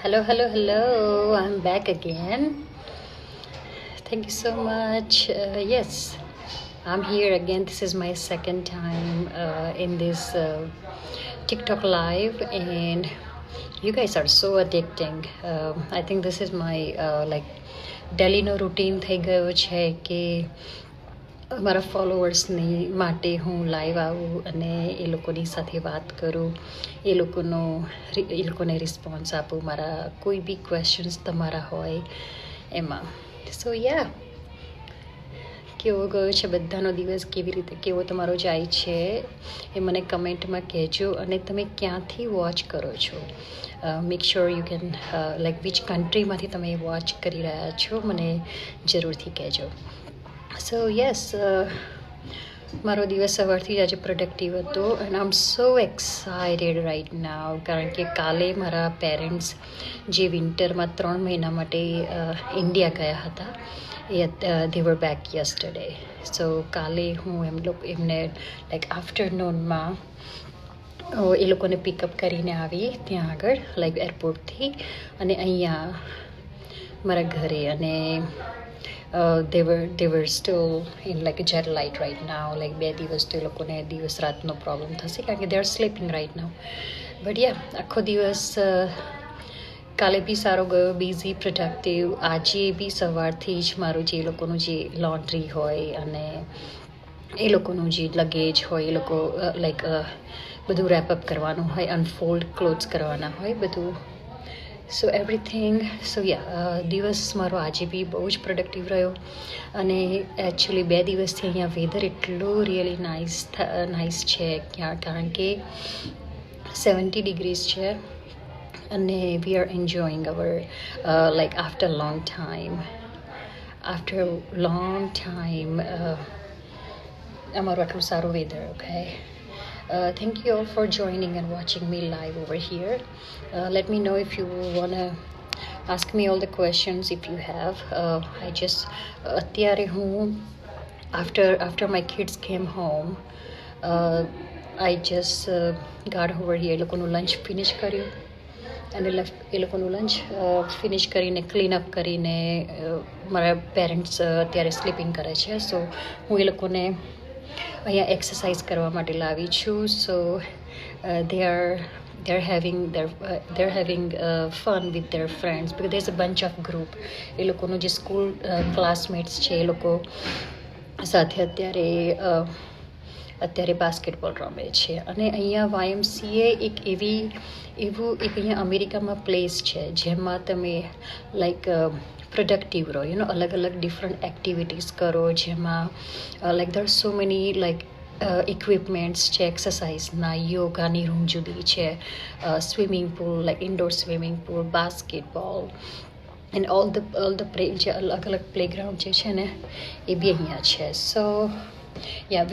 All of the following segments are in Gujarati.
Hello, hello, hello. I'm back again. Thank you so much. Yes, I'm here again. This is my second time in this TikTok live, and you guys are so addicting. I think this is my like daily no routine થઈ ગયો છે કે મારા ફોલોવર્સની માટે હું લાઈવ આવું અને એ લોકોની સાથે વાત કરું, એ લોકોને રિસ્પોન્સ આપું, મારા કોઈ બી ક્વેશ્ચન્સ તમારા હોય એમાં. સો યા, કેવો ગયો છે બધાનો દિવસ, કેવી રીતે કેવો તમારો જાય છે એ મને કમેન્ટમાં કહેજો. અને તમે ક્યાંથી વોચ કરો છો, make sure you can like which કન્ટ્રીમાંથી તમે વોચ કરી રહ્યા છો મને જરૂરથી કહેજો. સો યસ, મારો દિવસ સવારથી જ આજે પ્રોડક્ટિવ હતો and I am so excited right now, કારણ કે કાલે મારા પેરેન્ટ્સ જે વિન્ટરમાં 3 મહિના માટે ઇન્ડિયા ગયા હતા they were back yesterday. સો કાલે હું એમને લાઈક આફ્ટરનૂનમાં એ લોકોને પિકઅપ કરીને આવી ત્યાં આગળ લાઈક એરપોર્ટથી અને અહીંયા મારા ઘરે. અને they were still in like a jet light right now, like 2 દિવસ તો એ લોકોને દિવસ રાતનો પ્રોબ્લેમ થશે કારણ કે they are sleeping right now. But yeah, આખો દિવસ કાલે બી સારો ગયો, બિઝી, પ્રોડક્ટિવ. આજે બી સવારથી જ મારું જે લોકોનું જે લોન્ડ્રી હોય અને એ લોકોનું જે લગેજ હોય, એ લોકો લાઈક બધું રેપઅપ કરવાનું હોય, અનફોલ્ડ ક્લોથ્સ કરવાના હોય બધું. સો એવરીથિંગ. સો યા, દિવસ મારો આજે બી બહુ જ પ્રોડક્ટિવ રહ્યો. અને એકચ્યુઅલી 2 દિવસથી અહીંયા વેધર એટલું રિયલી નાઇસ છે ક્યાં, કારણ કે 70 ડિગ્રીઝ છે અને we are enjoying our like after long time અમારું આટલું સારું weather. Okay, thank you all for joining and watching me live over here. Let me know if you want to ask me all the questions if you have. I just અત્યારે હું after my kids came home, I just got over here. એ લોકોનું લંચ ફિનિશ કર્યું અને એ લોકોનું લંચ ફિનિશ કરીને ક્લીન અપ કરીને મારા પેરેન્ટ્સ અત્યારે સ્લીપિંગ કરે છે. સો હું એ લોકોને અહીંયા એક્સરસાઇઝ કરવા માટે લાવી છું. સો they're having fun with their friends because there's a bunch of group. એ લોકોનું જે સ્કૂલ ક્લાસમેટ્સ છે એ લોકો સાથે અત્યારે બાસ્કેટબોલ રમે છે. અને અહીંયા YMCA એક અહીંયા અમેરિકામાં પ્લેસ છે જેમાં તમે લાઈક પ્રોડક્ટિવ રહો, અલગ અલગ ડિફરન્ટ એક્ટિવિટીઝ કરો, જેમાં like there are so many like equipments છે એક્સરસાઇઝના. યોગાની રૂમ જુદી છે, swimming pool like indoor swimming pool, basketball and all the જે અલગ અલગ પ્લેગ્રાઉન્ડ જે છે ને એ બી અહીંયા છે. સો yeah,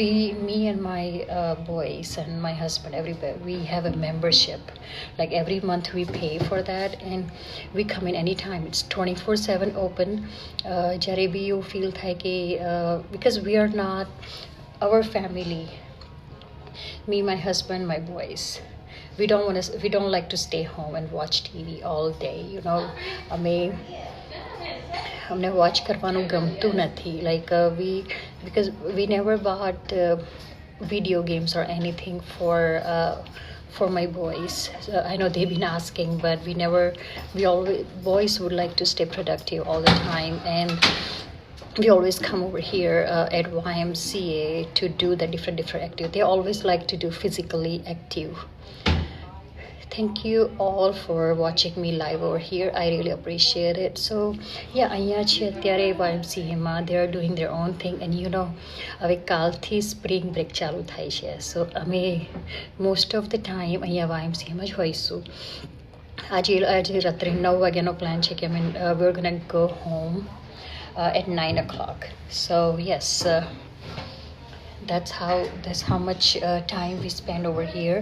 me and my boys and my husband, everybody, we have a membership. Like every month we pay for that and we come in anytime. It's 24/7 open. Jare bhi you feel thai ke because we are not our family, me, my husband, my boys, we don't like to stay home and watch TV all day, અમને વોચ કરવાનું ગમતું નથી. Like because we never bought video games or anything for my boys. So I know they've been asking, but boys would like to stay productive all the time, and we always come over here at YMCA to do the different activities. They always like to do physically active. Thank you all for watching me live over here. I really appreciate it. So yeah, અહીંયા છે અત્યારે YMCAમાં. They are doing their own thing and હવે કાલથી સ્પ્રિંગ બ્રેક ચાલુ થાય છે. સો અમે મોસ્ટ ઓફ ધ ટાઈમ અહીંયા YMCAમાં જ હોઈશું. આજે રાત્રે 9 વાગ્યાનો પ્લાન છે કે અમે we're gonna go home at 9 o'clock. So yes, that's how much time we spend over here.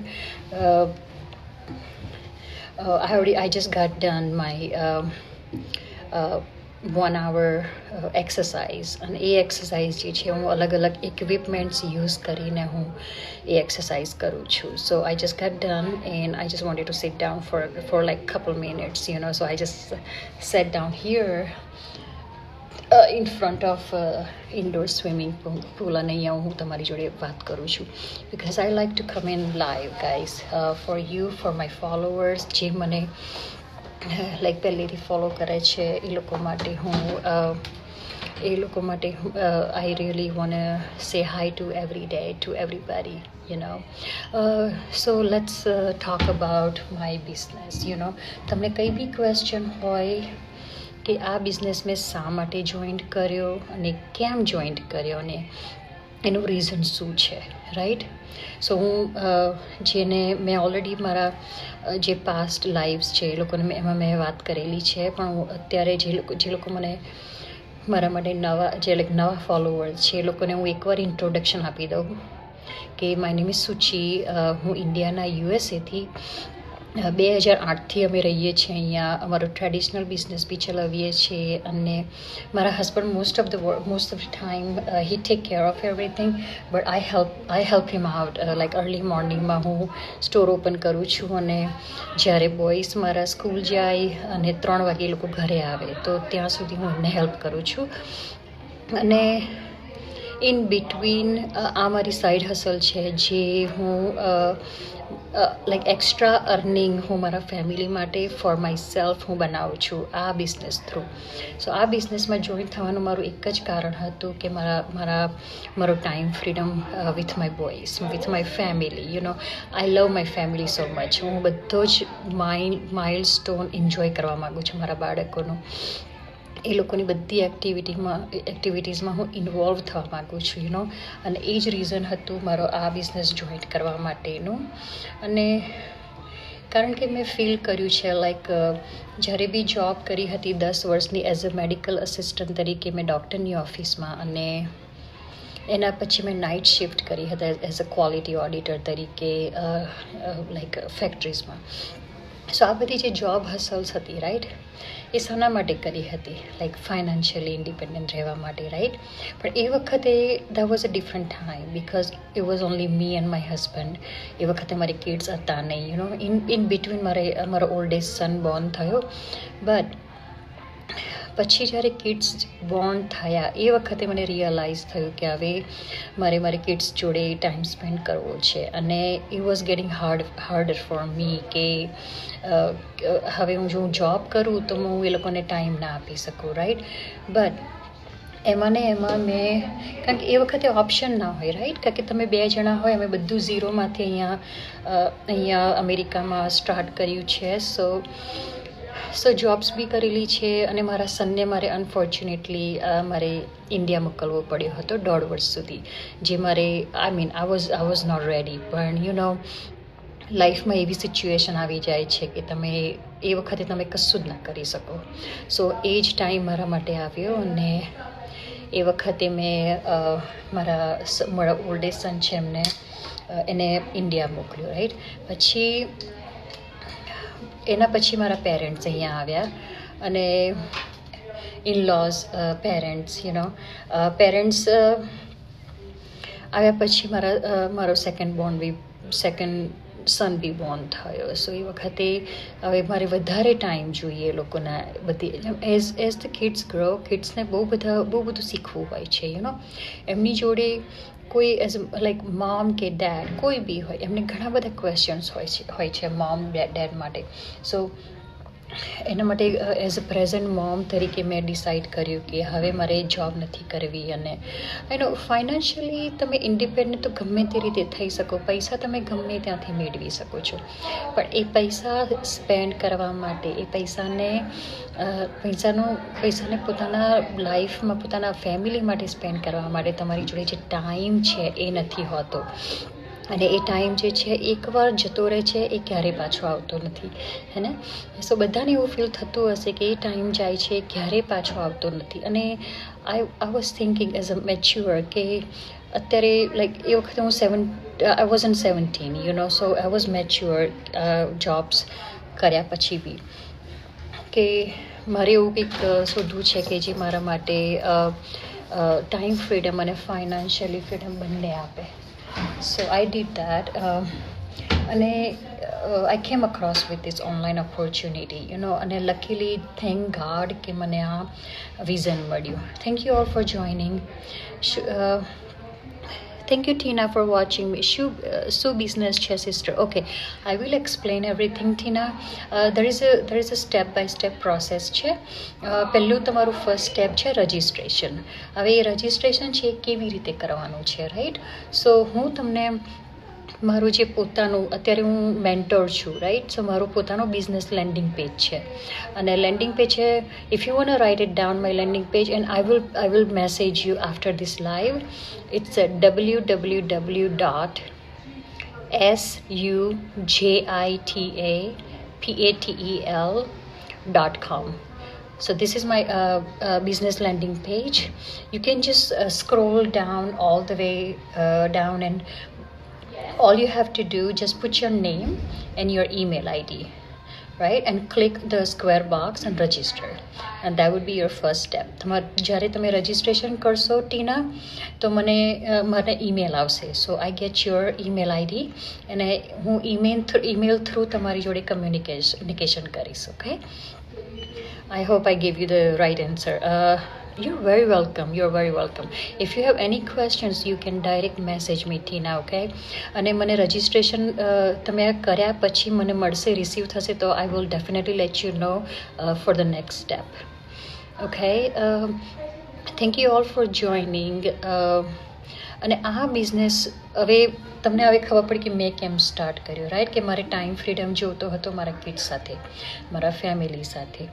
I just got done my 1 hour exercise, અને એ એક્સરસાઇઝ જે છે હું અલગ અલગ ઇક્વિપમેન્ટ્સ યુઝ કરીને હું એ એક્સરસાઇઝ કરું છું. So I just get done and I just wanted to sit down for like couple minutes, so I just sat down here in front of indoor swimming pool, અને અહીંયા હું તમારી જોડે વાત કરું છું because I like to come in live, guys, for you, for my followers જે મને લાઈક પહેલેથી ફોલો કરે છે એ લોકો માટે હું I really want to say hi to every day to everybody, so let's talk about my business. તમને કંઈ બી ક્વેશ્ચન હોય કે આ બિઝનેસ મેં શા માટે જોઈન્ટ કર્યો અને કેમ જોઈન્ટ કર્યો ને એનું રીઝન શું છે, રાઈટ? સો હું જેને મેં ઓલરેડી મારા જે પાસ્ટ લાઈવ્સ છે એ લોકોને એમાં મેં વાત કરેલી છે, પણ હું અત્યારે જે લોકો મને મારા માટે નવા ફોલોવર્સ છે એ લોકોને હું એકવાર ઇન્ટ્રોડક્શન આપી દઉં કે માય નેમ ઇઝ સુચિ. હું ઇન્ડિયાના યુએસએથી 2008થી અમે રહીએ છીએ અહીંયા. અમારો ટ્રેડિશનલ બિઝનેસ બી ચલાવીએ છીએ, અને મારા husband most of the time he take care of everything, but I help him out. Like early મોર્નિંગમાં હું સ્ટોર ઓપન કરું છું, અને જ્યારે બોયઝ મારા સ્કૂલ જાય અને 3 વાગે એ લોકો ઘરે આવે તો ત્યાં સુધી હું એમને હેલ્પ કરું છું. અને ઇન બિટવીન આ મારી સાઈડ હસલ છે જે હું લાઈક એક્સ્ટ્રા અર્નિંગ હું મારા ફેમિલી માટે ફોર માય સેલ્ફ હું બનાવું છું આ બિઝનેસ થ્રુ. સો આ બિઝનેસમાં જોઈન થવાનું મારું એક જ કારણ હતું કે મારો time freedom with my boys, with my family. I love my family so much. હું બધો જ માઇલસ્ટોન એન્જોય કરવા માગું છું મારા બાળકોનું. એ લોકોની બધી એક્ટિવિટીઝમાં હું ઇન્વોલ્વ થવા માગું છું, અને એ જ રીઝન હતું મારો આ બિઝનેસ જોઈન્ટ કરવા માટેનું. અને કારણ કે મેં ફીલ કર્યું છે લાઈક જ્યારે બી જોબ કરી હતી 10 વર્ષની એઝ અ મેડિકલ અસિસ્ટન્ટ તરીકે મેં ડૉક્ટરની ઓફિસમાં, અને એના પછી મેં નાઇટ શિફ્ટ કરી હતી એઝ અ ક્વોલિટી ઓડિટર તરીકે લાઈક ફેક્ટરીઝમાં. સો આ બધી જે જોબ હસલ્સ હતી, રાઈટ, એ શાના માટે કરી હતી? લાઈક ફાઇનાન્શિયલી ઇન્ડિપેન્ડન્ટ રહેવા માટે, રાઈટ? પણ એ વખતે that was a different time because it was only me and my husband. એ વખતે મારી કિડ્સ હતા નહીં, ઇન બિટવીન મારો ઓલ્ડેસ્ટ સન બોર્ન થયો. બટ પછી જ્યારે કિડ્સ બોર્ન થયા એ વખતે મને રિયલાઇઝ થયું કે હવે મારી કિડ્સ જોડે ટાઈમ સ્પેન્ડ કરવો છે, અને it was gating harder for me કે હવે જો હું જોબ કરું તો હું એ લોકોને ટાઈમ ના આપી શકું, રાઈટ? બટ એમાં મેં, કારણ કે એ વખતે ઓપ્શન ના હોય, રાઈટ? કારણ કે તમે 2 જણા હોય, અમે બધું ઝીરોમાંથી અહીંયા અમેરિકામાં સ્ટાર્ટ કર્યું છે. સો જોબ્સ બી કરેલી છે, અને મારા સનને મારે અનફોર્ચ્યુનેટલી મારે ઇન્ડિયા મોકલવો પડ્યો હતો 1.5 વર્ષ સુધી, જે મારે આઈ વોઝ નોટ રેડી. પણ લાઈફમાં એવી સિચ્યુએશન આવી જાય છે કે એ વખતે તમે કશું જ ના કરી શકો. સો એ જ ટાઈમ મારા માટે આવ્યો, અને એ વખતે મેં મારા ઓલ્ડેસ્ટ સન છે એને ઇન્ડિયા મોકલ્યો, રાઈટ? એના પછી મારા પેરેન્ટ્સ અહીંયા આવ્યા, અને ઇનલોઝ પેરેન્ટ્સ પેરેન્ટ્સ આવ્યા પછી મારો સેકન્ડ સન બી બોર્ન થયો. સો એ વખતે હવે મારે વધારે ટાઈમ જોઈએ એ લોકોના બધી એઝ ધ કિડ્સ ગ્રો. કિડ્સને બહુ બધું શીખવું હોય છે, એમની જોડે કોઈ એઝ લાઈક મોમ કે ડેડ કોઈ બી હોય, એમને ઘણા બધા ક્વેશ્ચન્સ હોય છે મોમ ડેડ માટે. સો એના માટે એઝ અ પ્રેઝન્ટ મોમ તરીકે મેં ડિસાઈડ કર્યું કે હવે મારે જોબ નથી કરવી. અને ફાઇનાન્શિયલી તમે ઇન્ડિપેન્ડન્ટ તો ગમે તે રીતે થઈ શકો, પૈસા તમે ગમે ત્યાંથી મેળવી શકો છો, પણ એ પૈસા સ્પેન્ડ કરવા માટે, એ પૈસાને પોતાના લાઈફમાં પોતાના ફેમિલી માટે સ્પેન્ડ કરવા માટે તમારી જોડે જે ટાઈમ છે એ નથી હોતો. અને એ ટાઈમ જે છે એકવાર જતો રહે છે, એ ક્યારેય પાછો આવતો નથી, હે ને? સો બધાને એવું ફીલ થતું હશે કે એ ટાઈમ જાય છે, ક્યારેય પાછો આવતો નથી. અને I was thinking as a mature કે અત્યારે લાઈક એ વખતે I was in 17, so I was mature jobs કર્યા પછી બી, કે મારે એવું કંઈક શોધવું છે કે જે મારા માટે ટાઈમ ફ્રીડમ અને ફાઇનાન્શિયલી ફ્રીડમ બંને આપે. સો આઈ ડીડ દેટ અને આઈ કેમ across with this online opportunity અને લકીલી થેન્ક ગાડ કે મને આ વિઝન મળ્યું. Thank you all four joining. Thank you, Tina, for watching me. શું business છે, sister? Okay, I will explain everything, Tina. There is a step by step process છે. પહેલું તમારું ફર્સ્ટ સ્ટેપ છે રજિસ્ટ્રેશન. હવે એ રજિસ્ટ્રેશન છે કેવી રીતે કરવાનું છે, રાઈટ? સો હું તમને મારું જે પોતાનું અત્યારે હું મેન્ટોર છું, રાઈટ? સો મારું પોતાનું બિઝનેસ લેન્ડિંગ પેજ છે અને લેન્ડિંગ પેજ છે. If you want write it down my landing page and I will message you after this live. It's at www.sujitapatel.com. So this is my business landing page. You can just scroll down all the way down, and all you have to do, just put your name and your email ID, right? And click the square box and register, and that would be your first step. જ્યારે તમે રજિસ્ટ્રેશન કરશો ટીના તો મને ઈમેલ આવશે. So I get your email ID અને હું ઈમેલ થ્રુ તમારી જોડે કમ્યુનિકેશન કરીશ. Okay, I hope I gave you the right answer. You're very welcome. If you have any questions, you can direct message me, Tina, okay? અને મને રજિસ્ટ્રેશન તમે કર્યા પછી મને મળશે, રિસીવ થશે તો I will definitely let you know for the next step. Okay? Thank you all for joining. અને આ બિઝનેસ હવે તમને હવે ખબર પડી કે મેં કેમ સ્ટાર્ટ કર્યો, રાઈટ? કે મારે ટાઈમ ફ્રીડમ જોતો હતો મારા કિડ્સ સાથે, મારા ફેમિલી સાથે.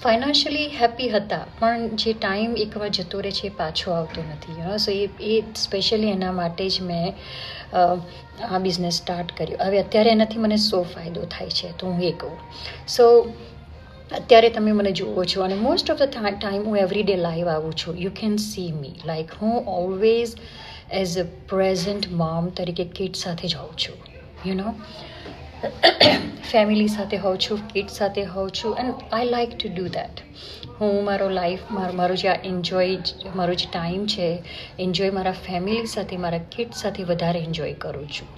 ફાઇનાન્શિયલી હેપી હતા, પણ જે ટાઈમ એકવાર જતો રહે છે એ પાછો આવતો નથી. સો એ સ્પેશિયલી એના માટે જ મેં આ બિઝનેસ સ્ટાર્ટ કર્યો. હવે અત્યારે એનાથી મને સો ફાયદો થાય છે તો હું એ કહું. સો અત્યારે તમે મને જુઓ છો અને મોસ્ટ ઓફ ધ ટાઈમ હું એવરી ડે લાઈવ આવું છું. You can see me like હું always as a present mom તરીકે કિડ સાથે જ હોઉં છું. ફેમિલી સાથે હોઉં છું, કિડ્સ સાથે હોઉં છું, and I like two do that. હું મારો લાઈફ મારો જે મારો જે ટાઈમ છે એન્જોય મારા ફેમિલી સાથે, મારા કિડ્સ સાથે વધારે એન્જોય કરું છું.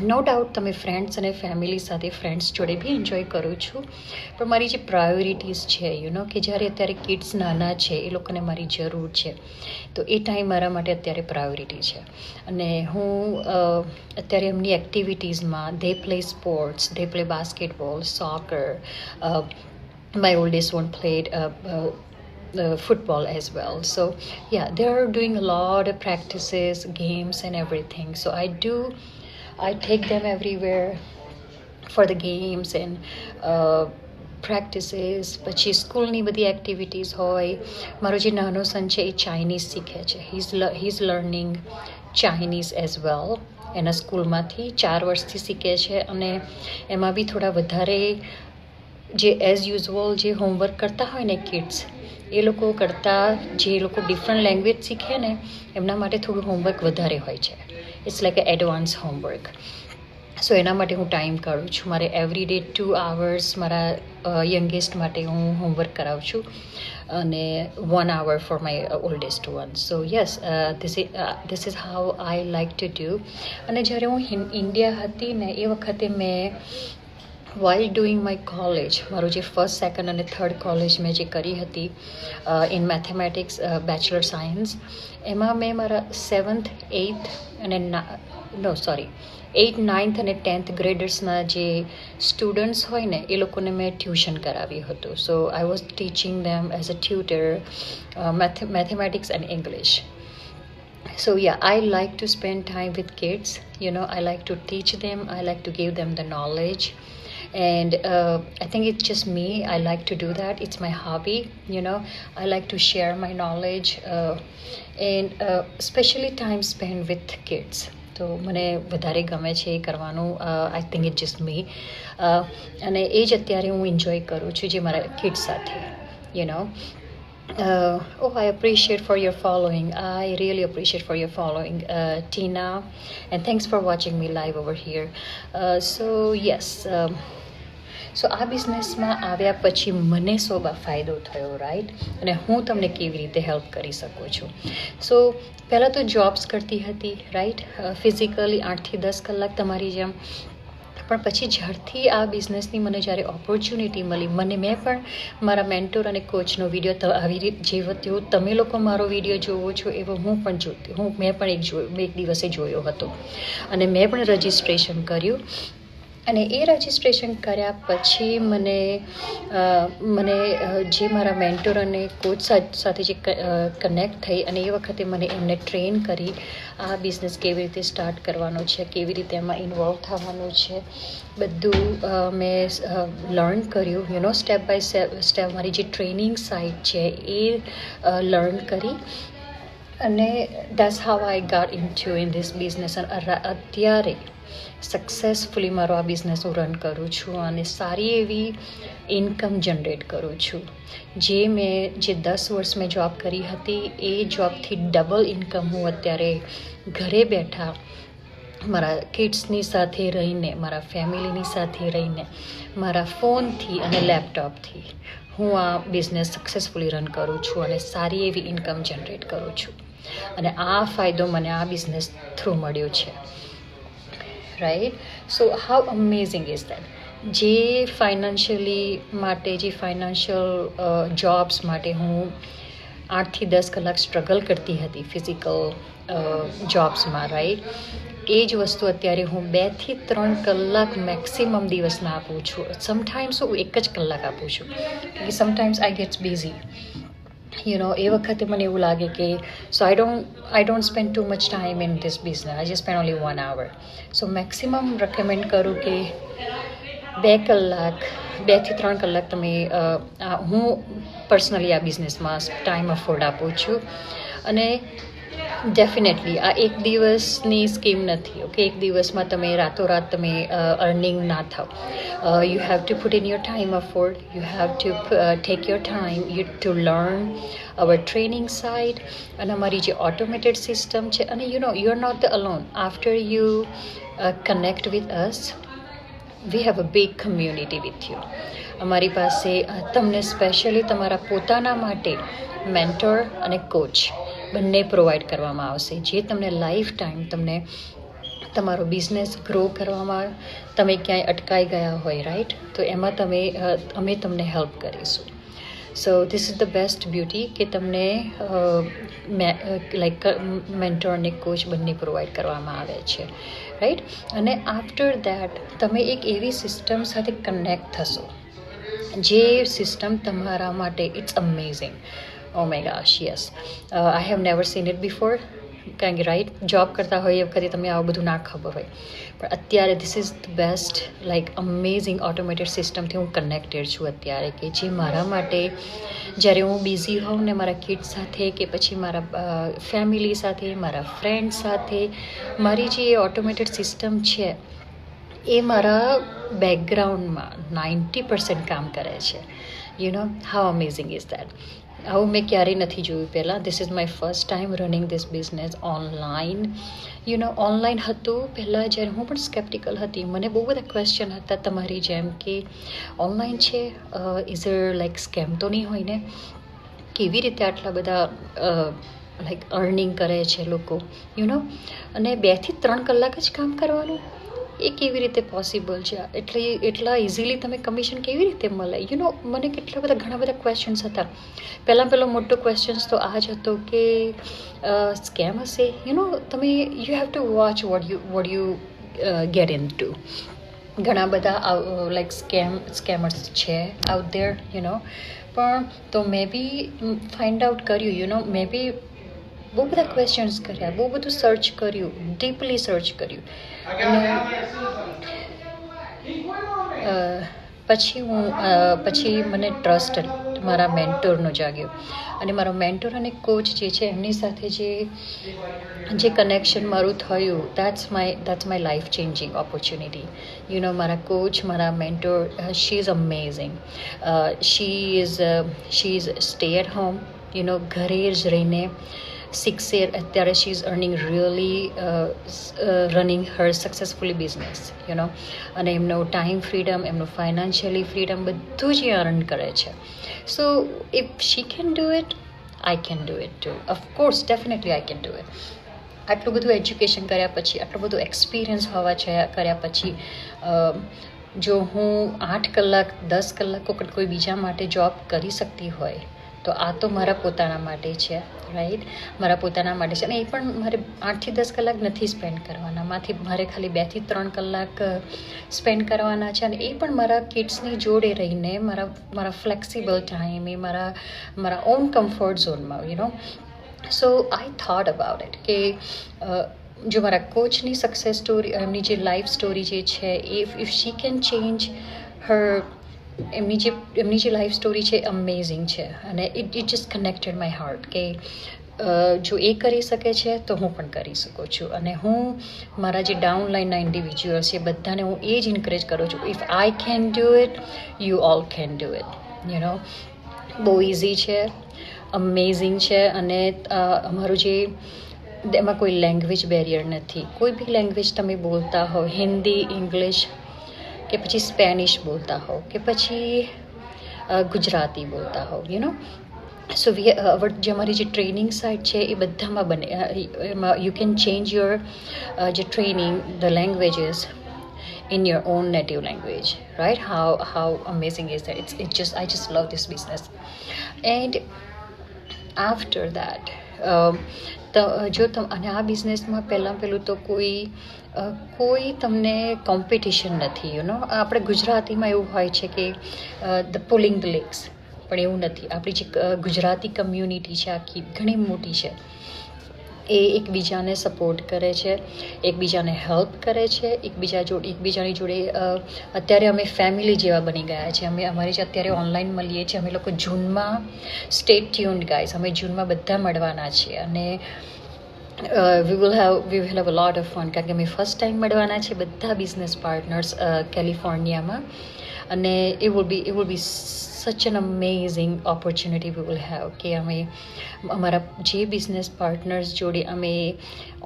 નો ડાઉટ તમે ફ્રેન્ડ્સ અને ફેમિલી સાથે ફ્રેન્ડ્સ જોડે બી એન્જોય કરું છું, પણ મારી જે પ્રાયોરિટીઝ છે કે જ્યારે અત્યારે કિડ્સ નાના છે એ લોકોને મારી જરૂર છે, તો એ ટાઈમ મારા માટે અત્યારે પ્રાયોરિટી છે. અને હું અત્યારે એમની એક્ટિવિટીઝમાં they play sports, they play basketball, soccer. My oldest one played football as well. So yeah, they are doing a lot of practices, games and everything. So I take them everywhere for the games and practices. પછી સ્કૂલની બધી એક્ટિવિટીઝ હોય. મારો જે નાનો સન છે એ ચાઇનીઝ શીખે છે. He is learning Chinese as well. એના સ્કૂલમાંથી 4 વર્ષથી શીખે છે અને એમાં બી થોડા વધારે જે એઝ યુઝ્યુઅલ જે હોમવર્ક કરતા હોય ને કિડ્સ, એ લોકો કરતાં જે લોકો ડિફરન્ટ લેંગ્વેજ શીખે ને એમના માટે થોડું હોમવર્ક વધારે હોય છે. It's like a advance homework. So એના માટે હું ટાઈમ કાઢું છું. મારે એવરી ડે 2 hours મારા યંગેસ્ટ માટે હું હોમવર્ક કરાવું છું અને 1 hour for my oldest one. So yes, this is how I like to do. અને જ્યારે હું ઇન્ડિયા હતી ને એ વખતે મેં while doing my college, મારું જે ફર્સ્ટ, સેકન્ડ અને થર્ડ કોલેજ મેં જે કરી હતી ઇન મેથેમેટિક્સ, બેચલર સાયન્સ, એમાં મેં મારા 7th, 8th અને 8th, 9th અને 10th ગ્રેડર્સના જે સ્ટુડન્ટ્સ હોય ને એ લોકોને મેં ટ્યુશન કરાવ્યું હતું. So I was teaching them as a tutor mathematics and English. So yeah, I like to spend time with kids. I like to teach them. I like to give them the knowledge. And I think it's just me. I like to do that. It's my hobby. I like to share my knowledge and especially time spent with kids. તો મને વધારે ગમે છે એ કરવાનું. આઈ થિંક ઇટ જસ્ટ મી. અને એ જ અત્યારે હું એન્જોય કરું છું જે મારા કિડ્સ સાથે. I appreciate for your following. I really appreciate for your following, Tina, and thanks for watching me live over here. So yes, સો આ બિઝનેસમાં આવ્યા પછી મને શું ફાયદો થયો, રાઈટ, અને હું તમને કેવી રીતે હેલ્પ કરી શકું છું. સો પહેલાં તો જોબ્સ કરતી હતી, રાઈટ, ફિઝિકલી 8 થી 10 કલાક તમારી જેમ. પણ પછી જ્યારથી આ બિઝનેસની મને જ્યારે ઓપોર્ચ્યુનિટી મળી, મેં પણ મારા મેન્ટોર અને કોચનો વિડીયો આવી રીતે જેવો તમે લોકો મારો વિડીયો જોવો છો એવો મેં પણ એક દિવસે જોયો હતો, અને મેં પણ રજિસ્ટ્રેશન કર્યું. અને એ રજિસ્ટ્રેશન કર્યા પછી મને જે મારા મેન્ટોર અને કોચ સાથે જે કનેક્ટ થઈ, અને એ વખતે મને એમને ટ્રેન કરી આ બિઝનેસ કેવી રીતે સ્ટાર્ટ કરવાનો છે, કેવી રીતે એમાં ઇન્વોલ્વ થવાનું છે, બધું મેં લર્ન કર્યું. સ્ટેપ બાય સ્ટેપ મારી જે ટ્રેનિંગ સાઇટ છે એ લર્ન કરી, અને that's how I got into in this business. અને અત્યારે સક્સેસફુલી મારો આ બિઝનેસ હું રન કરું છું, અને સારી એવી ઇન્કમ જનરેટ કરું છું. જે 10 વર્ષ મેં જોબ કરી હતી એ જોબથી ડબલ ઇન્કમ હું અત્યારે ઘરે બેઠા મારા કિડ્સની સાથે રહીને, મારા ફેમિલીની સાથે રહીને, મારા ફોનથી અને લેપટોપથી હું આ બિઝનેસ સક્સેસફુલી રન કરું છું, અને સારી એવી ઇન્કમ જનરેટ કરું છું. અને આ ફાયદો મને આ બિઝનેસ થ્રુ મળ્યો છે, right. So how amazing is that. જે ફાઇનાન્શિયલ જોબ્સ માટે હું 8 થી 10 કલાક સ્ટ્રગલ કરતી હતી ફિઝિકલ જોબ્સમાં, રાઈટ, એ જ વસ્તુ અત્યારે હું 2 થી 3 કલાક મેક્સિમમ દિવસના આપું છું. સમટાઈમ્સ હું 1 જ કલાક આપું છું, કે સમટાઈમ્સ આઈ ગેટ્સ બિઝી. એ વખતે મને એવું લાગે કે so I don't spend too much time in this business, I just spend only 1 hour. So maximum recommend કરું કે 2 થી 3 કલાક તમે હું પર્સનલી આ બિઝનેસમાં ટાઈમ અફોર્ડ આપું છું. અને ડેફિનેટલી આ એક દિવસની સ્કીમ નથી, ઓકે. એક દિવસમાં તમે રાતોરાત તમે અર્નિંગ ના થાવ. You have to put in your time effort, you have to take your time to learn our training site, અને અમારી જે ઓટોમેટેડ સિસ્ટમ છે. અને you are not the alone. After you connect with us, we have a big community with you. અમારી પાસે તમને સ્પેશિયલી તમારા પોતાના માટે મેન્ટોર અને કોચ બંને પ્રોવાઈડ કરવામાં આવશે, જે તમને લાઈફ ટાઈમ તમને તમારો બિઝનેસ ગ્રો કરવામાં, તમે ક્યાંય અટકાઈ ગયા હોય, રાઈટ, તો એમાં અમે તમને હેલ્પ કરીશું. So this is the best beauty કે તમને મેન્ટોર અને કોચ બંને પ્રોવાઈડ કરવામાં આવે છે, રાઈટ. અને આફ્ટર દેટ તમે એક એવી સિસ્ટમ સાથે કનેક્ટ થશો, જે સિસ્ટમ તમારા માટે it's amazing. Oh my gosh, yes, I have never seen it before. કારણ કે રાઈટ, જોબ કરતા હોય એ વખતે તમને આવું બધું ના ખબર હોય, પણ અત્યારે this is the best amazing automated સિસ્ટમથી હું કનેક્ટેડ છું અત્યારે, કે જે મારા માટે જ્યારે હું બિઝી હોઉં ને મારા કિડ્સ સાથે, કે પછી મારા ફેમિલી સાથે, મારા ફ્રેન્ડ સાથે, મારી જે ઓટોમેટેડ સિસ્ટમ છે એ મારા બેકગ્રાઉન્ડમાં 90% કામ કરે છે. How amazing is that. આવું મેં ક્યારેય નથી જોયું પહેલાં. This is my first time running this business online. Online હતું પહેલાં, જ્યારે હું પણ સ્કેપ્ટિકલ હતી. મને બહુ બધા ક્વેશ્ચન હતા તમારી જેમ, કે ઓનલાઈન છે, ઇઝ સ્કેમ તો નહીં હોય ને, કેવી રીતે આટલા બધા અર્નિંગ કરે છે લોકો, અને 2 થી 3 કલાક જ કામ કરવાનું, એ કેવી રીતે પોસિબલ છે? એટલા ઇઝીલી તમે કમિશન કેવી રીતે મળે? મને ઘણા બધા ક્વેશ્ચન્સ હતા. પહેલો મોટો ક્વેશ્ચન્સ તો આ જ હતો કે સ્કેમ હશે. તમે you have to watch what you get in two. ઘણા બધા સ્કેમર્સ છે આઉટ ધેર, પણ તો મેં બી ફાઇન્ડ આઉટ કર્યું, મેં બી બહુ બધા ક્વેશ્ચન્સ કર્યા, બહુ બધું સર્ચ કર્યું, ડીપલી સર્ચ કર્યું. અને પછી મને ટ્રસ્ટ મારા મેન્ટોરનો જાગ્યો, અને મારો મેન્ટોર અને કોચ જે છે એમની સાથે જે કનેક્શન મારું થયું, that's my life changing opportunity. મારા કોચ, મારા mentor, she is amazing. She is stay at home, ઘરે જ રહીને સિક્સ યર અત્યારે she is earning really running her successfully business you know, અને એમનો ટાઈમ ફ્રીડમ, એમનું ફાઇનાન્શિયલી ફ્રીડમ બધું જ એ અર્ન કરે છે. So if she can do it, I can do it too. Of course definitely I can do it. આટલું બધું એજ્યુકેશન કર્યા પછી, આટલું બધું એક્સપિરિયન્સ હોવા કર્યા પછી જો હું 8 કલાક 10 કલાક કોઈ બીજા માટે જોબ કરી શકતી હોય, તો આ તો મારા પોતાના માટે છે, રાઈટ? મારા પોતાના માટે છે. અને એ પણ મારે 8 થી 10 કલાક નથી સ્પેન્ડ કરવાના, માંથી મારે ખાલી 2 થી 3 કલાક સ્પેન્ડ કરવાના છે. અને એ પણ મારા કિડ્સની જોડે રહીને, મારા ફ્લેક્સિબલ ટાઈમ, એ મારા ઓન કમ્ફર્ટ ઝોનમાં, you know. So I thought about it કે જો મારા કોચની સક્સેસ સ્ટોરી, એમની જે લાઈફ સ્ટોરી જે છે, ઇફ શી કેન ચેન્જ હર, એમની જે લાઈફ સ્ટોરી છે અમેઝિંગ છે. અને it just connected my heart કે જો એ કરી શકે છે તો હું પણ કરી શકું છું. અને હું મારા જે ડાઉનલાઇનના ઇન્ડિવિજ્યુઅલ્સ છે બધાને હું એ જ ઇન્કરેજ કરું છું, if I can do it, you all can do it, you know. બહુ ઇઝી છે, અમેઝિંગ છે. અને અમારું જે એમાં કોઈ લેંગ્વેજ બેરિયર નથી. કોઈ બી લેંગ્વેજ તમે બોલતા હો, હિન્દી, ઇંગ્લિશ કે પછી સ્પેનિશ બોલતા હો કે પછી ગુજરાતી બોલતા હો, યુ નો. સો જે અમારી જે ટ્રેનિંગ સાઇટ છે એ બધામાં બને, એમાં યુ કેન ચેન્જ યોર જે training, the languages in your own native language, right? How amazing is that? I just love this business. And after that જો અને આ બિઝનેસમાં પહેલું તો કોઈ તમને કોમ્પિટિશન નથી, યુ નો. આપણે ગુજરાતીમાં એવું હોય છે કે ધ પુલિંગ ધ લેગ્સ, પણ એવું નથી. આપણી જે ગુજરાતી કમ્યુનિટી છે આખી ઘણી મોટી છે, એ એકબીજાને સપોર્ટ કરે છે, એકબીજાને હેલ્પ કરે છે, એકબીજાની જોડે અત્યારે અમે ફેમિલી જેવા બની ગયા છે. અમારી જે અત્યારે ઓનલાઈન મળીએ છીએ, અમે લોકો જૂનમાં, સ્ટે ટ્યુન્ડ ગાઈઝ, અમે જૂનમાં બધા મળવાના છીએ. અને we will have a lot of fun, કારણ કે અમે ફર્સ્ટ ટાઈમ મળવાના છે બધા બિઝનેસ પાર્ટનર્સ કેલિફોર્નિયામાં. અને it will be such an amazing opportunity we will have કે અમે અમારા જે બિઝનેસ પાર્ટનર્સ જોડે અમે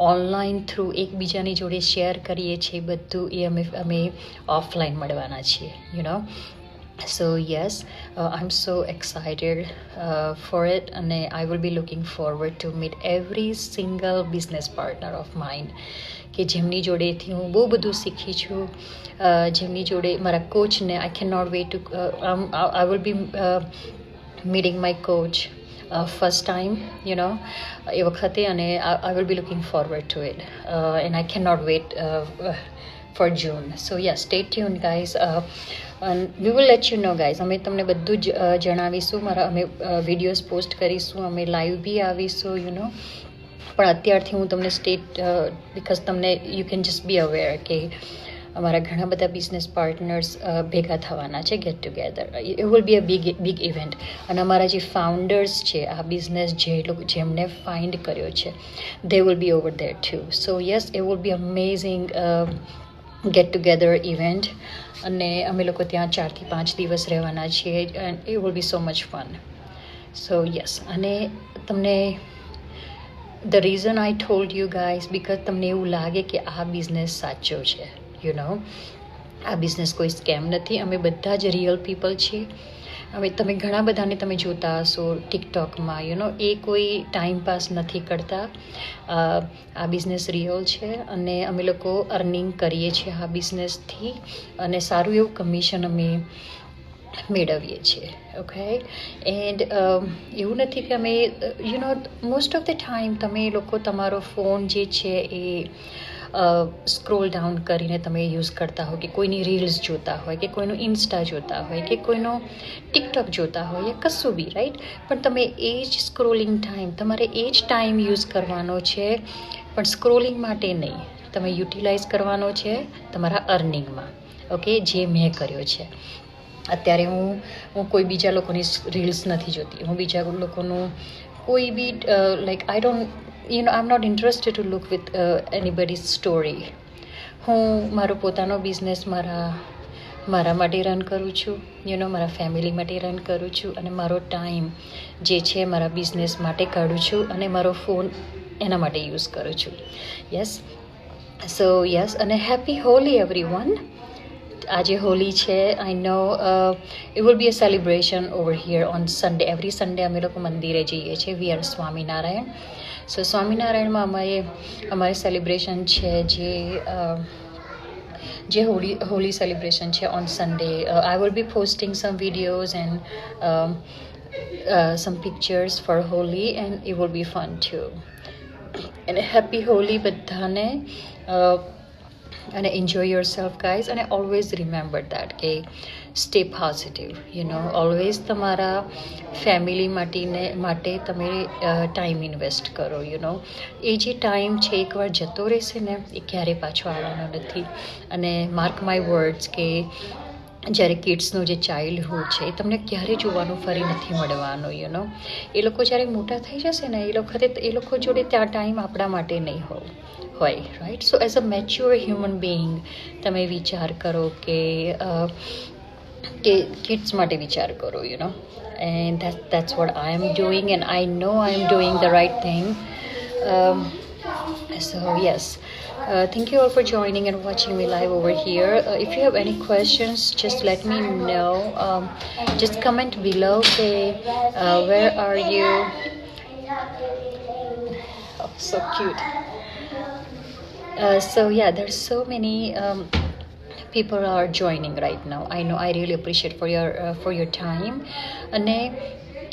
ઓનલાઈન થ્રુ એકબીજાની જોડે શેર કરીએ છીએ બધું, એ અમે ઓફલાઈન મળવાના છીએ, you know. So yes, I'm so excited for it, and I will be looking forward to meet every single business partner of mine કે જેમની જોડેથી હું બહુ બધું શીખી છું, જેમની જોડે મારા કોચને I can not wait to I will be meeting my coach first time, you know, એ વખતે. અને I will be looking forward to it and I can not wait for June. So yeah, stay tuned guys, and we will let you know guys. અમે તમને બધું જ જણાવીશું, અમે વિડીયોઝ પોસ્ટ કરીશું, અમે લાઈવ બી આવીશું, યુ નો. પણ અત્યારથી હું તમને બિકોઝ તમને you can just B aware કે અમારા ઘણા બધા બિઝનેસ પાર્ટનર્સ ભેગા થવાના છે, get together. It will be a big event. અને અમારા જે ફાઉન્ડર્સ છે આ બિઝનેસ જેમને ફાઇન્ડ કર્યો છે, they will be over there two. So yes, it will B amazing get together event. અને અમે લોકો ત્યાં 4 થી 5 દિવસ રહેવાના છીએ, and it will B so much fun. So yes, અને તમને the reason I told you guys, because તમને એવું લાગે કે આ બિઝનેસ સાચો છે, યુ નો. આ બિઝનેસ કોઈ સ્કેમ નથી. અમે બધા જ રિયલ પીપલ છીએ. હવે તમે ઘણા બધાને તમે જોતા હશો ટિકટોકમાં, યુ નો, એ કોઈ ટાઈમ પાસ નથી કરતા. આ બિઝનેસ રિયલ છે, અને અમે લોકો અર્નિંગ કરીએ છીએ આ બિઝનેસથી, અને સારું એવું કમિશન અમે મેળવીએ છીએ, ઓકે. એન્ડ એવું નથી કે અમે, you know, most of the time તમે લોકો તમારો ફોન જે છે એ સ્ક્રોલ ડાઉન કરીને તમે યુઝ કરતા હો, કે કોઈની રીલ્સ જોતા હોય, કે કોઈનું ઇન્સ્ટા જોતા હોય, કે કોઈનો ટિકટોક જોતા હોય, યા કશું બી, રાઈટ. પણ તમે એ જ સ્ક્રોલિંગ ટાઈમ, તમારે એ જ ટાઈમ યુઝ કરવાનો છે, પણ સ્ક્રોલિંગ માટે નહીં. તમે યુટિલાઇઝ કરવાનો છે તમારા અર્નિંગમાં, ઓકે, જે મેં કર્યો છે. અત્યારે હું કોઈ બીજા લોકોની રીલ્સ નથી જોતી, હું બીજા લોકોનું કોઈ બી like I don't, you know, I am not interested to look with anybody's story. હું મારો પોતાનો બિઝનેસ મારા મારા માટે રન કરું છું, મારા ફેમિલી માટે રન કરું છું, અને મારો ટાઈમ જે છે મારા બિઝનેસ માટે કાઢું છું, અને મારો ફોન એના માટે યુઝ કરું છું. યસ, સો યસ, અને હેપી હોલી એવરીવન. આજે હોલી છે. I know it will be a celebration over here on Sunday. Every Sunday અમે લોકો મંદિરે જઈએ છીએ. We are Swaminarayan. સો સ્વામિનારાયણમાં અમારે સેલિબ્રેશન છે જે હોલી સેલિબ્રેશન છે on Sunday. I will be posting some videos and some pictures for Holi, and it will be fun too. And happy Holi બધાને. And enjoy yourself, guys, and always remember that કે stay positive, always તમારા ફેમિલી માટે તમે ટાઈમ ઇન્વેસ્ટ કરો. એ જે ટાઈમ છે એકવાર જતો રહેશે ને એ ક્યારેય પાછો આવવાનો નથી. અને માર્ક માય વર્ડ્સ કે જ્યારે કિડ્સનું જે ચાઇલ્ડહુડ છે એ તમને ક્યારે જોવાનું ફરી નથી મળવાનું. એ લોકો જ્યારે મોટા થઈ જશે ને એ લોકો જોડે ત્યાં ટાઈમ આપણા માટે નહીં હોય, right? So as a mature human being તમે વિચાર કરો કે કિડ્સ માટે વિચાર કરો, and that's what I am doing, and I know I am doing the right thing. So yes, thank you all for joining and watching me live over here. If you have any questions, just let me know. Just comment below, say where are you. Oh, so cute. So yeah, there's so many people are joining right now. I know, I really appreciate for your time. અને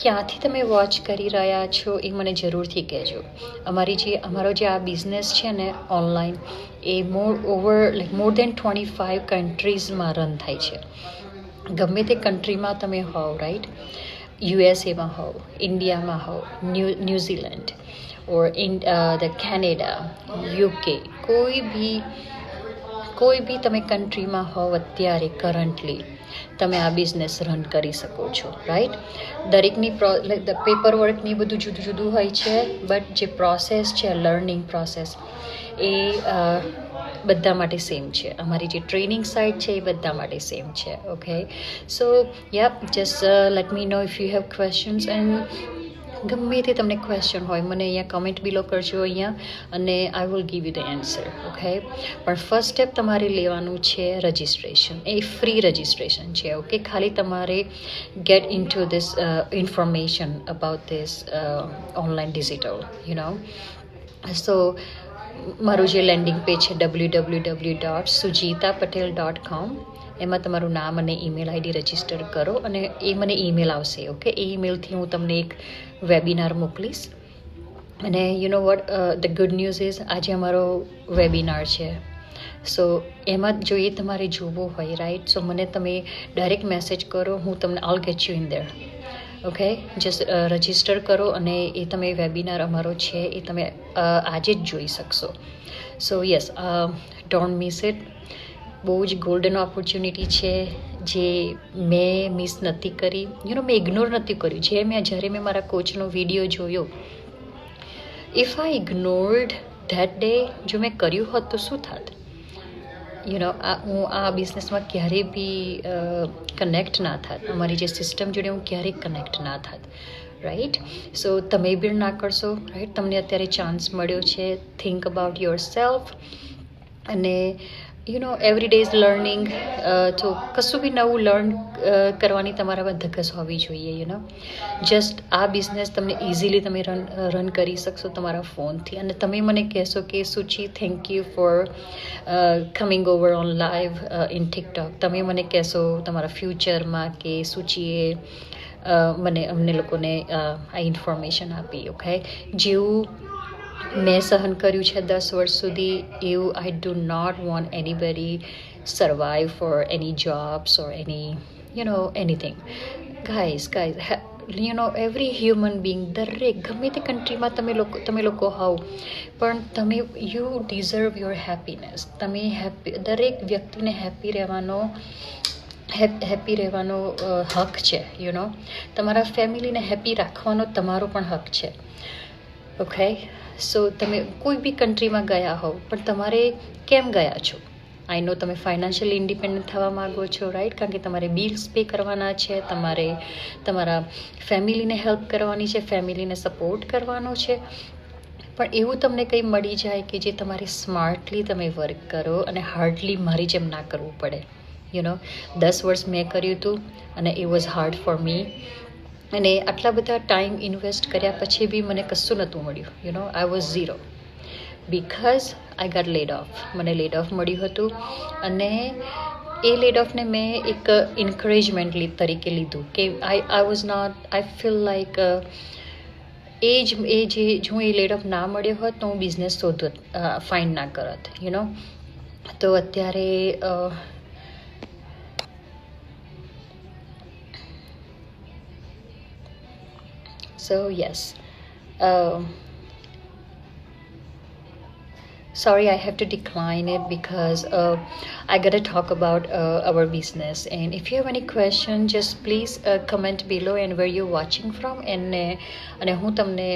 ક્યાંથી તમે વોચ કરી રહ્યા છો એ મને જરૂરથી કહેજો. અમારો જે આ બિઝનેસ છે ને ઓનલાઈન, એ મોર દેન 25 કન્ટ્રીઝમાં રન થાય છે. ગમે તે કન્ટ્રીમાં તમે હોવ, રાઈટ? યુએસએમાં હોવ, ઇન્ડિયામાં હોવ, New Zealand or the Canada, UK, કોઈ બી તમે કન્ટ્રીમાં હોવ અત્યારે કરન્ટલી તમે આ બિઝનેસ રન કરી શકો છો, રાઈટ? દરેકની પેપર વર્કની બધું જુદું જુદું હોય છે, બટ જે પ્રોસેસ છે, લર્નિંગ પ્રોસેસ, એ બધા માટે સેમ છે. અમારી જે ટ્રેનિંગ સાઇટ છે એ બધા માટે સેમ છે. Okay, so yeah, just let me know if you have questions. And ગમે તે તમને ક્વેશ્ચન હોય મને અહીંયા કમેન્ટ બિલો કરજો અહીંયા, અને I will give you the answer. Okay, પણ ફર્સ્ટ સ્ટેપ તમારે લેવાનું છે રજિસ્ટ્રેશન. એ ફ્રી રજિસ્ટ્રેશન છે. ઓકે, ખાલી તમારે get in to this information about this online digital, so મારું જે લેન્ડિંગ પેજ છે www.sujitapatel.com, એમાં તમારું નામ અને ઈમેલ આઈડી રજિસ્ટર કરો, અને એ મને ઈમેલ આવશે. ઓકે, એ ઈમેલથી હું તમને એક વેબિનાર મોકલીશ. અને you know what, the good news is આજે અમારો વેબિનાર છે. સો એમાં જો એ તમારે જોવો હોય, રાઈટ, સો મને તમે ડાયરેક્ટ મેસેજ કરો, હું તમને આલ gate you in their. Okay, just register કરો, અને એ તમે વેબિનાર અમારો છે એ તમે આજે જ જોઈ શકશો. સો યસ, ડોન્ટ મિસ ઇટ. બહુ જ ગોલ્ડન ઓપોર્ચ્યુનિટી છે જે મેં મિસ નથી કરી, મેં ઇગ્નોર નથી કર્યું. જ્યારે મેં મારા કોચનો વિડીયો જોયો, ઇફ આઈ ઇગ્નોર્ડ ધેટ ડે, જો મેં કર્યું હોત તો શું થાત? હું આ બિઝનેસમાં ક્યારેય બી કનેક્ટ ના થાત. અમારી જે સિસ્ટમ જોડે હું ક્યારેય કનેક્ટ ના થાત, રાઈટ? સો તમે બી ના કરશો, રાઈટ? તમને અત્યારે ચાન્સ મળ્યો છે. Think about your self. અને એવરી ડે ઇઝ લર્નિંગ. તો કશું બી નવું લર્ન કરવાની તમારામાં ધગસ હોવી જોઈએ. જસ્ટ આ બિઝનેસ તમને ઇઝીલી તમે રન કરી શકશો તમારા ફોનથી. અને તમે મને કહેશો કે Suchi, thank you for coming over on live in TikTok. તમે મને કહેશો તમારા ફ્યુચરમાં કે સુચીએ અમને લોકોને આ ઇન્ફોર્મેશન આપી. ઓકે, જેવું મેં સહન કર્યું છે 10 વર્ષ સુધી, એવું I do not want anybody survive for any jobs or any anything. Guys, every human being, દરેક ગમે તે કન્ટ્રીમાં તમે લોકો હોવ, પણ તમે યુ ડિઝર્વ યોર હેપીનેસ. તમે દરેક વ્યક્તિને હેપી રહેવાનો હક છે. તમારા ફેમિલીને હેપી રાખવાનો તમારો પણ હક છે. ઓકે, સો તમે કોઈ બી કન્ટ્રીમાં ગયા હોવ, પણ તમારે કેમ ગયા છો? આઈ નો તમે ફાઇનાન્શિયલી ઇન્ડિપેન્ડન્ટ થવા માગો છો, રાઈટ? કારણ કે તમારે બિલ્સ પે કરવાના છે, તમારે તમારા ફેમિલીને હેલ્પ કરવાની છે, ફેમિલીને સપોર્ટ કરવાનો છે. પણ એવું તમને કંઈ મળી જાય કે જે તમારે સ્માર્ટલી તમે વર્ક કરો અને હાર્ડલી મારી જેમ ના કરવું પડે. 10 વર્ષ મેં કર્યું હતું અને it was hard for me. અને આટલા બધા ટાઈમ ઇન્વેસ્ટ કર્યા પછી બી મને કશું નહોતું મળ્યું. I was zero because I got laid off. મને લેડ ઓફ મળ્યું હતું અને એ લેડ ઓફને મેં એક એન્કરેજમેન્ટ તરીકે લીધું કે I was not, I feel like જો એ લેડ ઓફ ના મળ્યો હોત તો હું બિઝનેસ શોધત, ફાઇન્ડ ના કરત. તો અત્યારે so yes, sorry, I have to decline it because I gotta talk about our business. And if you have any question, just please comment below and where you're watching from. અને હું તમને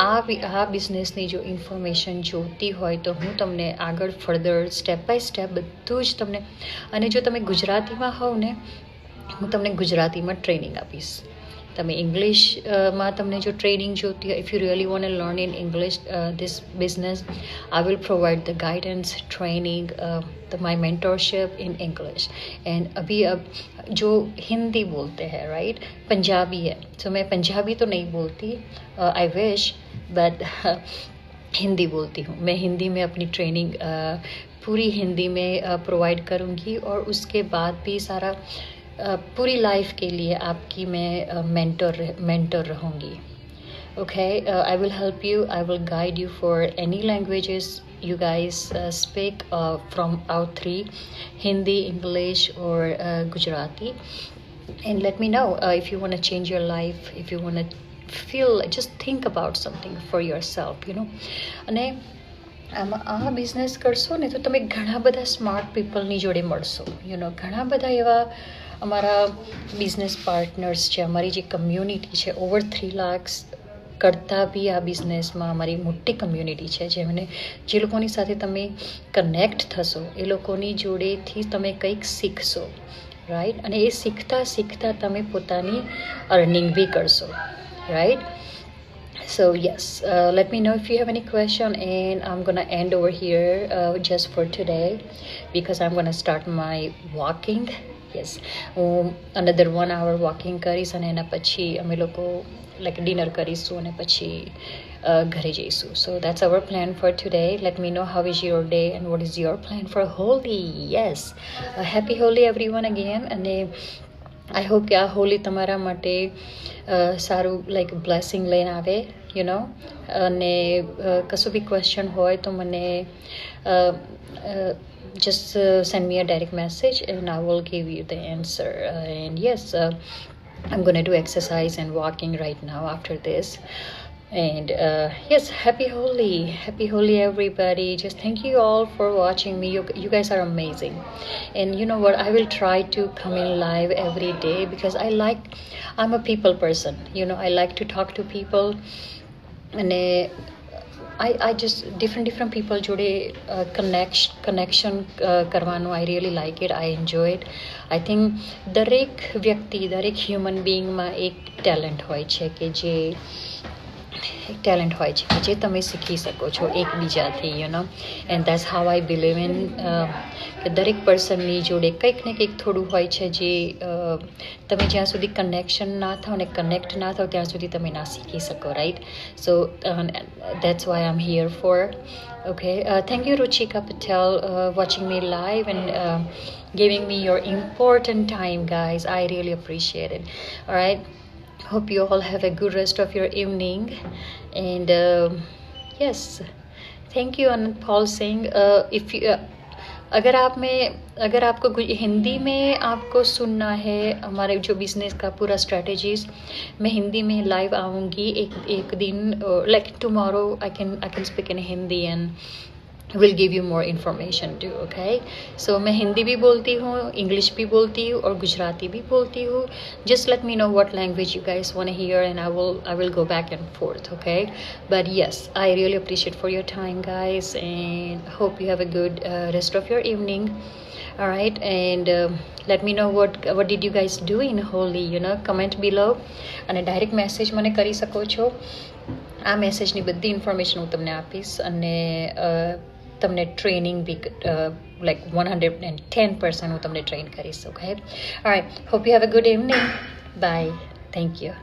આ બિઝનેસની જો ઇન્ફોર્મેશન જોતી હોય તો હું તમને આગળ ફર્ધર સ્ટેપ બાય સ્ટેપ બધું જ તમને, અને જો તમે ગુજરાતીમાં હોવ ને હું તમને ગુજરાતીમાં ટ્રેનિંગ આપીશ. તમે ઇંગ્લિશમાં તમને જો ટ્રેનિંગ જોતી હોય, if you really want to learn in English this business, I will provide the guidance, training, my mentorship in English. And अभी अब जो हिंदी बोलते हैं, राइट, पंजाबी है, तो मैं पंजाबी तो नहीं बोलती, आई विश, बट हिंदी बोलती हूँ. मैं हिंदी में अपनी ट्रेनिंग पूरी हिंदी में प्रोवाइड करूँगी और उसके बाद भी सारा पूरी लाइफ के लिए आपकी मैं मेंटर रहूँगी. Okay, I will help you, I will guide you for any languages you guys speak from our three, Hindi, English or Gujarati. And let me know if you want to change your life, if you want to feel, just think about something for yourself, અને આ બિઝનેસ કરશો ને તો તમે ઘણા બધા સ્માર્ટ પીપલની જોડે મળશો. ઘણા બધા એવા અમારા બિઝનેસ પાર્ટનર્સ છે, અમારી જે કમ્યુનિટી છે, ઓવર 3 લાખ કરતાં બી આ બિઝનેસમાં અમારી મોટી કમ્યુનિટી છે, જે લોકોની સાથે તમે કનેક્ટ થશો એ લોકોની જોડેથી તમે કંઈક શીખશો, રાઈટ? અને એ શીખતા શીખતા તમે પોતાની અર્નિંગ બી કરશો, right? So yes, let me know if you have any question, and I'm gonna end over here just for today because I'm gonna start my walking. Yes, another 1 hour walking કરીશ અને એના પછી અમે લોકો like dinner કરીશું અને પછી ઘરે જઈશું. So that's our plan for today. Let me know how is your day and what is your plan for Holi. Yes, happy Holi everyone again. અને આઈ હોપ કે આ હોલી તમારા માટે સારું લાઈક બ્લેસિંગ લઈને આવે, અને કશું બી ક્વેશ્ચન હોય તો મને just send me a direct message and I will give you the answer. And yes, I'm going to do exercise and walking right now after this. And yes, happy Holi everybody. Just thank you all for watching me. You guys are amazing. And you know what, I will try to come in live every day because I'm a people person, I like to talk to people, and I just different people જોડે connection કરવાનું, I really like it, I enjoy it. I think દરેક વ્યક્તિ, દરેક હ્યુમન બિંગમાં એક ટેલેન્ટ હોય છે કે જે તમે શીખી શકો છો એકબીજાથી, and that's how I believe in, કે દરેક પર્સનની જોડે કંઈક ને કંઈક થોડું હોય છે જે તમે જ્યાં સુધી કનેક્શન ના થાવ ને કનેક્ટ ના થાવ ત્યાં સુધી તમે ના શીખી શકો, right? So that's why I am here for. Okay, thank you Ruchika Patel watching me live and giving me your important time, guys. I really appreciate it. All right, hope you all have a good rest of your evening. And yes, thank you Anand Paul Singh. If you अगर आपको हिंदी में आपको सुनना है हमारे जो बिज़नेस का पूरा स्ट्रेटजीज, मैं हिंदी में लाइव आऊँगी एक दिन, like tomorrow I can speak in Hindi. And will give you more information too. Okay, so मैं हिंदी भी बोलती हूँ, इंग्लिश भी बोलती हूँ और गुजराती भी बोलती हूँ. Just let me know what language you guys want to hear and I will go back and forth. Okay, but yes, I really appreciate for your time guys and hope you have a good rest of your evening. All right, and let me know what did you guys do in Holi, you know, comment below અને ડાયરેક્ટ મેસેજ મને કરી શકો છો. આ મેસેજની બધી ઇન્ફોર્મેશન હું તમને આપીશ અને તમને ટ્રેનિંગ બી લાઈક 110% હું તમને ટ્રેન કરીશ. Okay, alright, hope you have a good evening. Bye, thank you.